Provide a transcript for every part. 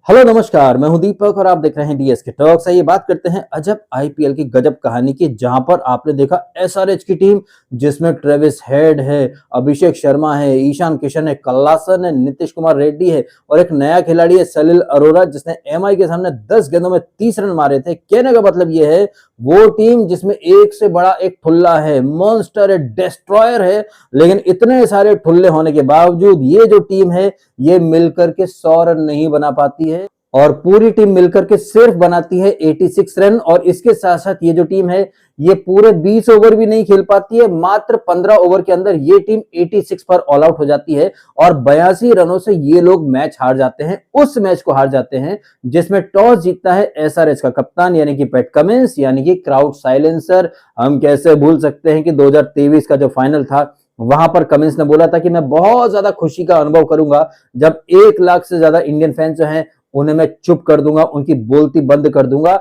Hello नमस्कार, मैं हूं दीपक और आप देख रहे हैं डीएसके टॉक्स। आइए बात करते हैं अजब आईपीएल की गजब कहानी की, जहां पर आपने देखा एसआरएच की टीम जिसमें ट्रेविस हेड है, अभिषेक शर्मा है, ईशान किशन है, कल्लासन है, नीतीश कुमार रेड्डी है और एक नया खिलाड़ी है सलिल अरोरा जिसने एमआई के सामने 10 गेंदों में 30 रन मारे थे। कहने का मतलब यह है वो टीम जिसमें एक से बड़ा एक ठुल्ला है, मॉन्स्टर है, डिस्ट्रॉयर है, लेकिन इतने सारे ठुल्ले होने के बावजूद ये जो टीम है ये मिलकर के 100 रन नहीं बना पाती है और पूरी टीम मिलकर के सिर्फ बनाती है 86 रन। और इसके साथ साथ ये जो टीम है ये पूरे 20 ओवर भी नहीं खेल पाती है, मात्र 15 ओवर के अंदर ये टीम 86 पर ऑल आउट हो जाती है और 82 रनों से ये लोग मैच हार जाते हैं। उस मैच को हार जाते हैं जिसमें टॉस जीतता है एसआरएच का कप्तान यानी कि पैट कमिंस यानी कि क्राउड साइलेंसर। हम कैसे भूल सकते हैं कि 2023 का जो फाइनल था वहां पर कमिंस ने बोला था कि मैं बहुत ज्यादा खुशी का अनुभव करूंगा जब 1 लाख से ज्यादा इंडियन फैंस जो हैं उन्हें मैं चुप कर दूंगा, उनकी बोलती बंद कर दूंगा।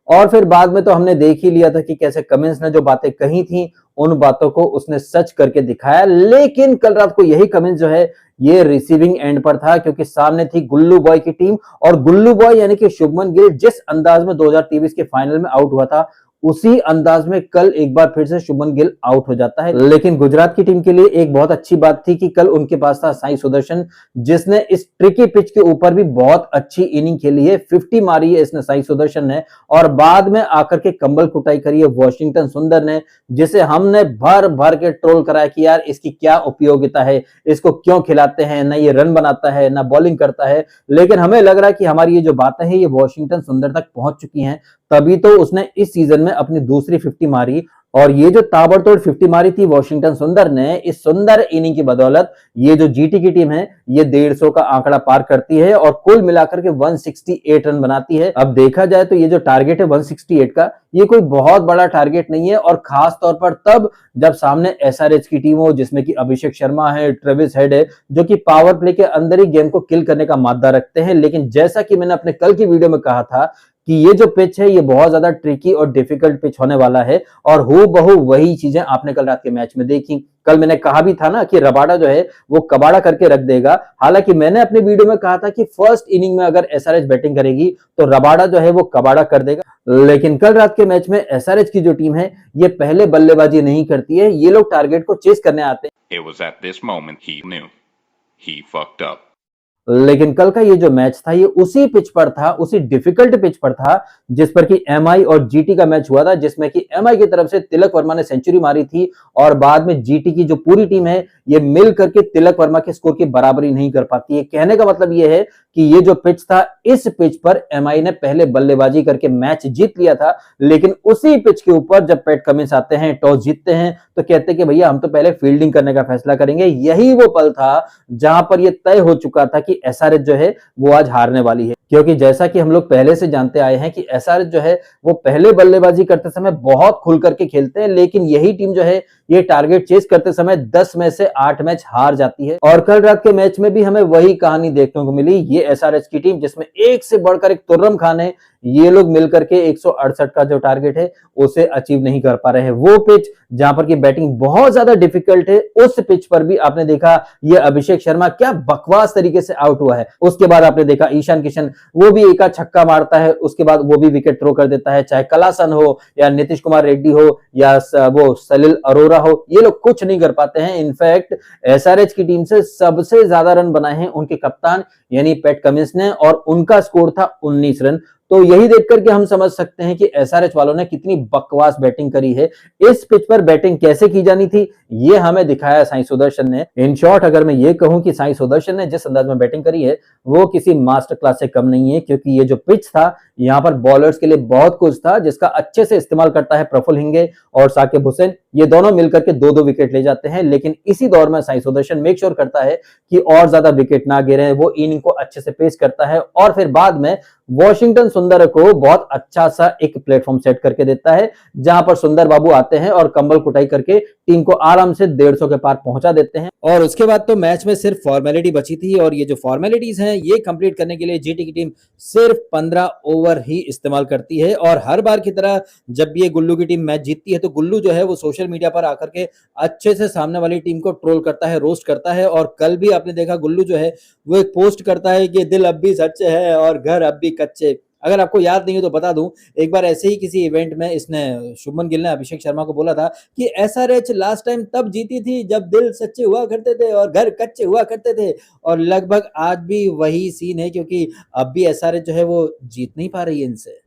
और फिर बाद में तो हमने देख ही लिया था कि कैसे कमिंस ने जो बातें कही थी उन बातों को उसने सच करके दिखाया। लेकिन कल रात को यही कमिंस जो है ये रिसीविंग एंड पर था, क्योंकि सामने थी गुल्लू बॉय की टीम और गुल्लू बॉय यानी कि शुभमन गिल जिस अंदाज में 2023 के फाइनल में आउट हुआ था उसी अंदाज में कल एक बार फिर से शुभमन गिल आउट हो जाता है। लेकिन गुजरात की टीम के लिए एक बहुत अच्छी बात थी कि कल उनके पास था साई सुदर्शन जिसने इस ट्रिकी पिच के ऊपर भी बहुत अच्छी इनिंग खेली है। 50 मारी है इसने साई सुदर्शन ने और बाद में आकर के कंबल कुटाई करी है वॉशिंगटन सुंदर ने, जिसे हमने भर भर के ट्रोल कराया कि यार इसकी क्या उपयोगिता है, इसको क्यों खिलाते हैं, ना ये रन बनाता है ना बॉलिंग करता है। लेकिन हमें लग रहा है कि हमारी ये जो बातें हैं ये वॉशिंगटन सुंदर तक पहुंच चुकी हैं, तभी तो उसने इस सीजन में अपनी दूसरी 50 मारी। और ये जो ताबड़तोड़ 50 मारी थी वॉशिंगटन सुंदर ने, इस सुंदर इनिंग की बदौलत ये जो जीटी की टीम है ये 150 का आंकड़ा पार करती है और कुल मिलाकर के 168 रन बनाती है। अब देखा जाए तो ये जो टारगेट है 168 का ये कोई बहुत बड़ा टारगेट नहीं है, और खास तौर पर तब जब सामने एसआरएच की टीम हो जिसमें कि अभिषेक शर्मा है, ट्रेविस हेड है, जो कि पावर प्ले के अंदर ही गेम को किल करने का मादा रखते हैं। लेकिन जैसा कि मैंने अपने कल की वीडियो में कहा था कि ये जो पिच है ये बहुत ज्यादा ट्रिकी और डिफिकल्ट पिच होने वाला है और हूबहू वही चीजें आपने कल रात के मैच में देखी। कल मैंने कहा भी था ना कि रबाडा जो है वो कबाड़ा करके रख देगा। हालांकि मैंने अपने वीडियो में कहा था कि फर्स्ट इनिंग में अगर एसआरएच बैटिंग करेगी तो रबाडा जो है वो कबाड़ा कर देगा। लेकिन कल रात के मैच में एसआरएच की जो टीम है ये पहले बल्लेबाजी नहीं करती है, ये लोग टारगेट को चेस करने आते हैं। It was at this moment he knew he fucked up. लेकिन कल का ये जो मैच था ये उसी पिच पर था, उसी डिफिकल्ट पिच पर था जिस पर कि एमआई और जीटी का मैच हुआ था, जिसमें कि एमआई की तरफ से तिलक वर्मा ने सेंचुरी मारी थी और बाद में जीटी की जो पूरी टीम है ये मिल करके तिलक वर्मा के स्कोर की बराबरी नहीं कर पाती है। कहने का मतलब ये है कि ये जो पिच था इस पिच पर एमआई ने पहले बल्लेबाजी करके मैच जीत लिया था, लेकिन उसी पिच के ऊपर जब पैट कमिंस आते हैं, टॉस जीतते हैं, तो कहते हैं कि भैया हम तो पहले फील्डिंग करने का फैसला करेंगे। यही वो पल था जहां पर यह तय हो चुका था कि एसआरएच जो है वो आज हारने वाली है, क्योंकि जैसा कि हम लोग पहले से जानते आए हैं कि एसआरएच जो है वो पहले बल्लेबाजी करते समय बहुत खुल करके खेलते हैं, लेकिन यही टीम जो है ये टारगेट चेस करते समय 10 में से 8 मैच हार जाती है। और कल रात के मैच में भी हमें वही कहानी देखने को मिली। ये एसआरएच की टीम जिसमें एक से बढ़कर एक तुर्रम खान है, ये लोग मिलकर के 168 का जो टारगेट है उसे अचीव नहीं कर पा रहे हैं। वो पिच जहां पर की बैटिंग बहुत ज्यादा डिफिकल्ट है, उस पिच पर भी आपने देखा ये अभिषेक शर्मा क्या बकवास तरीके से आउट हुआ है। उसके बाद आपने देखा ईशान किशन वो भी एक छक्का मारता है, उसके बाद वो भी विकेट थ्रो कर देता है। चाहे कलासन हो या नीतीश कुमार रेड्डी हो या वो सलिल अरोरा हो, ये लोग कुछ नहीं कर पाते हैं। इनफैक्ट एसआरएच की टीम से सबसे ज्यादा रन बनाए हैं उनके कप्तान यानी पैट कमिंस ने और उनका स्कोर था 19 रन। तो यही देख करके हम समझ सकते हैं कि एसआरएच वालों ने कितनी बकवास बैटिंग करी है। इस पिच पर बैटिंग कैसे की जानी थी ये हमें दिखाया साई सुदर्शन ने। इन शॉर्ट अगर मैं ये कहूं कि साई सुदर्शन ने जिस अंदाज में बैटिंग करी है वो किसी मास्टर क्लास से कम नहीं है, क्योंकि ये जो पिच था यहाँ पर बॉलर्स के लिए बहुत कुछ था जिसका अच्छे से इस्तेमाल करता है प्रफुल्ल हिंगे और साकिब हुसैन। ये दोनों मिलकर के 2-2 विकेट ले जाते हैं, लेकिन इसी दौर में साई सुदर्शन मेक श्योर करता है कि और ज्यादा विकेट ना गिरे, वो इनिंग को अच्छे से पेश करता है और फिर बाद में वॉशिंगटन सुंदर को बहुत अच्छा सा एक प्लेटफॉर्म सेट करके देता है, जहां पर सुंदर बाबू आते हैं और कंबल कुटाई करके टीम को आराम से 150 के पार पहुंचा देते हैं। और उसके बाद तो मैच में सिर्फ फॉर्मेलिटी बची थी, और ये जो फॉर्मेलिटीज हैं ये कंप्लीट करने के लिए जीटी की टीम सिर्फ 15 ओवर ही इस्तेमाल करती है। और हर बार की तरह जब ये गुल्लू की टीम मैच जीतती है तो गुल्लू जो है वो सोशल मीडिया पर आकर के अच्छे से सामने वाली टीम को ट्रोल करता है, रोस्ट करता है। और कल भी आपने देखा गुल्लू जो है वो एक पोस्ट करता है कि दिल अब भी सच्चे है और घर अब भी कच्चे। अगर आपको याद नहीं हो तो बता दूं, एक बार ऐसे ही किसी इवेंट में इसने शुभमन गिल ने अभिषेक शर्मा को बोला था कि एसआरएच लास्ट टाइम तब जीती थी जब दिल सच्चे हुआ करते थे और घर कच्चे हुआ करते थे। और लगभग आज भी वही सीन है, क्योंकि अब भी एसआरएच जो है वो जीत नहीं पा रही है इनसे।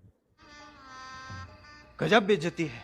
गजब बेइज्जती है।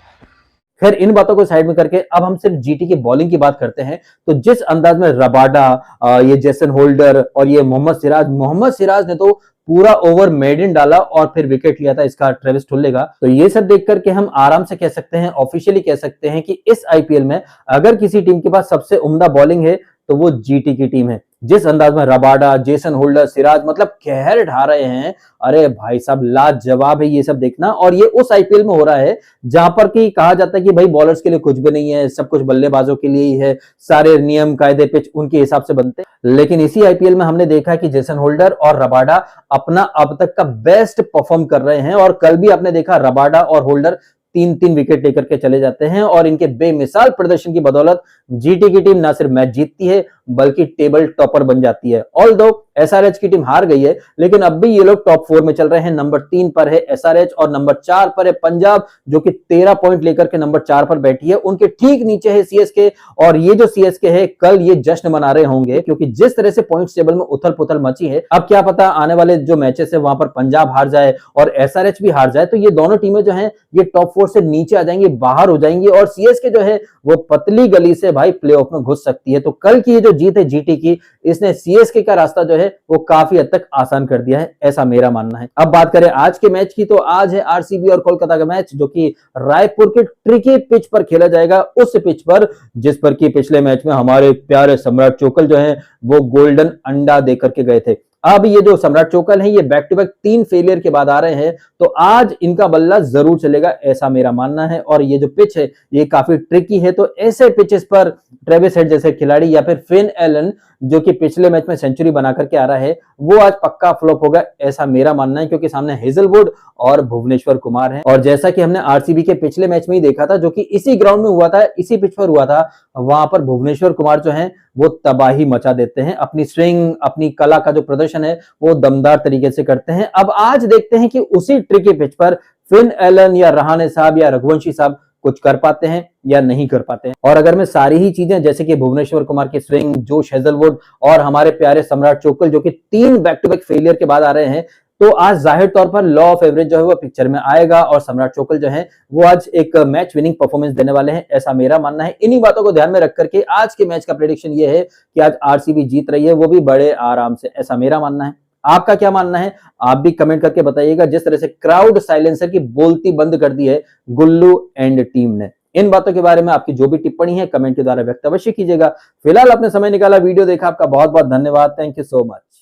खैर इन बातों को साइड में करके अब हम सिर्फ जीटी की बॉलिंग की बात करते हैं। तो जिस अंदाज में रबाडा, ये जेसन होल्डर और ये मोहम्मद सिराज ने तो पूरा ओवर मेड इन डाला और फिर विकेट लिया था इसका ट्रेविस टुल्ले का। तो ये सब देख करके हम आराम से कह सकते हैं, ऑफिशियली कह सकते हैं कि इस आईपीएल में अगर किसी टीम के पास सबसे उम्दा बॉलिंग है तो वो जीटी की टीम है। जिस अंदाज में रबाडा, जेसन होल्डर, सिराज मतलब कहर ढा रहे हैं, अरे भाई साहब लाजवाब है ये सब देखना। और ये उस आईपीएल में हो रहा है जहां पर कि कहा जाता है कि भाई बॉलर्स के लिए कुछ भी नहीं है, सब कुछ बल्लेबाजों के लिए ही है, सारे नियम कायदे पिच उनके हिसाब से बनते हैं। लेकिन इसी आईपीएल में हमने देखा कि जेसन होल्डर और रबाडा अपना अब तक का बेस्ट परफॉर्म कर रहे हैं। और कल भी आपने देखा रबाडा और होल्डर 3-3 विकेट लेकर के चले जाते हैं, और इनके बेमिसाल प्रदर्शन की बदौलत जीटी की टीम ना सिर्फ मैच जीतती है बल्कि टेबल टॉपर बन जाती है। ऑल्दो एसआरएच की टीम हार गई है, लेकिन अब भी ये लोग टॉप 4 में चल रहे हैं। नंबर 3 पर है एसआरएच और नंबर 4 पर है पंजाब, जो कि 13 पॉइंट लेकर के नंबर 4 पर बैठी है। उनके ठीक नीचे है सीएसके, और ये जो सीएसके है कल ये जश्न मना रहे होंगे, क्योंकि जिस तरह से पॉइंट टेबल में उथल पुथल मची है, अब क्या पता आने वाले जो मैचेस है वहां पर पंजाब हार जाए और एसआरएच भी हार जाए, तो ये दोनों टीमें जो है ये टॉप 4 से नीचे आ जाएंगी, बाहर हो जाएंगी, और सीएसके जो है वो पतली गली से भाई प्लेऑफ में घुस सकती है। तो कल की ये जो जीत है जीटी की, इसने सीएसके का रास्ता जो है वो काफी हद तक आसान कर दिया है, ऐसा मेरा मानना है। अब बात करें आज के मैच की, तो आज है आरसीबी और कोलकाता का मैच, जो कि रायपुर के ट्रिकी पिच पर खेला जाएगा, उस पिच पर जिस पर कि पिछले मैच में हमारे प्यारे सम्राट चोकल जो है वो गोल्डन अंडा देकर के गए थे। अब ये जो सम्राट चोकल है ये बैक टू बैक 3 फेलियर के बाद आ रहे हैं, तो आज इनका बल्ला जरूर चलेगा, ऐसा मेरा मानना है। और ये जो पिच है ये काफी ट्रिकी है, तो ऐसे पिचेस पर ट्रेविस हेड जैसे खिलाड़ी या फिर फिन एलन जो कि पिछले मैच में सेंचुरी बना करके आ रहा है, वो आज पक्का फ्लॉप होगा, ऐसा मेरा मानना है, क्योंकि सामने हेजलवुड और भुवनेश्वर कुमार हैं। और जैसा कि हमने आरसीबी के पिछले मैच में ही देखा था, जो कि इसी ग्राउंड में हुआ था, इसी पिच पर हुआ था, वहां पर भुवनेश्वर कुमार जो है वो तबाही मचा देते हैं। अपनी स्विंग, अपनी कला का जो प्रदर्शन है वो दमदार तरीके से करते हैं। अब आज देखते हैं कि उसी ट्रिकी पिच पर फिन एलन या रहाणे साहब या रघुवंशी साहब कुछ कर पाते हैं या नहीं कर पाते हैं। और अगर मैं सारी ही चीजें जैसे कि भुवनेश्वर कुमार की स्विंग, जोश हेजलवुड और हमारे प्यारे सम्राट चोकल जो कि 3 बैक टू बैक फेलियर के बाद आ रहे हैं, तो आज जाहिर तौर पर लॉ ऑफ एवरेज जो है वो पिक्चर में आएगा और सम्राट चोकल जो है वो आज एक मैच विनिंग परफॉर्मेंस देने वाले हैं, ऐसा मेरा मानना है। इन्हीं बातों को ध्यान में रख करके आज के मैच का प्रेडिक्शन ये है कि आज आरसीबी जीत रही है, वो भी बड़े आराम से, ऐसा मेरा मानना है। आपका क्या मानना है आप भी कमेंट करके बताइएगा। जिस तरह से क्राउड साइलेंसर की बोलती बंद कर दी है गुल्लू एंड टीम ने, इन बातों के बारे में आपकी जो भी टिप्पणी है कमेंट के द्वारा व्यक्त अवश्य कीजिएगा। फिलहाल आपने समय निकाला, वीडियो देखा, आपका बहुत बहुत धन्यवाद। Thank you so much.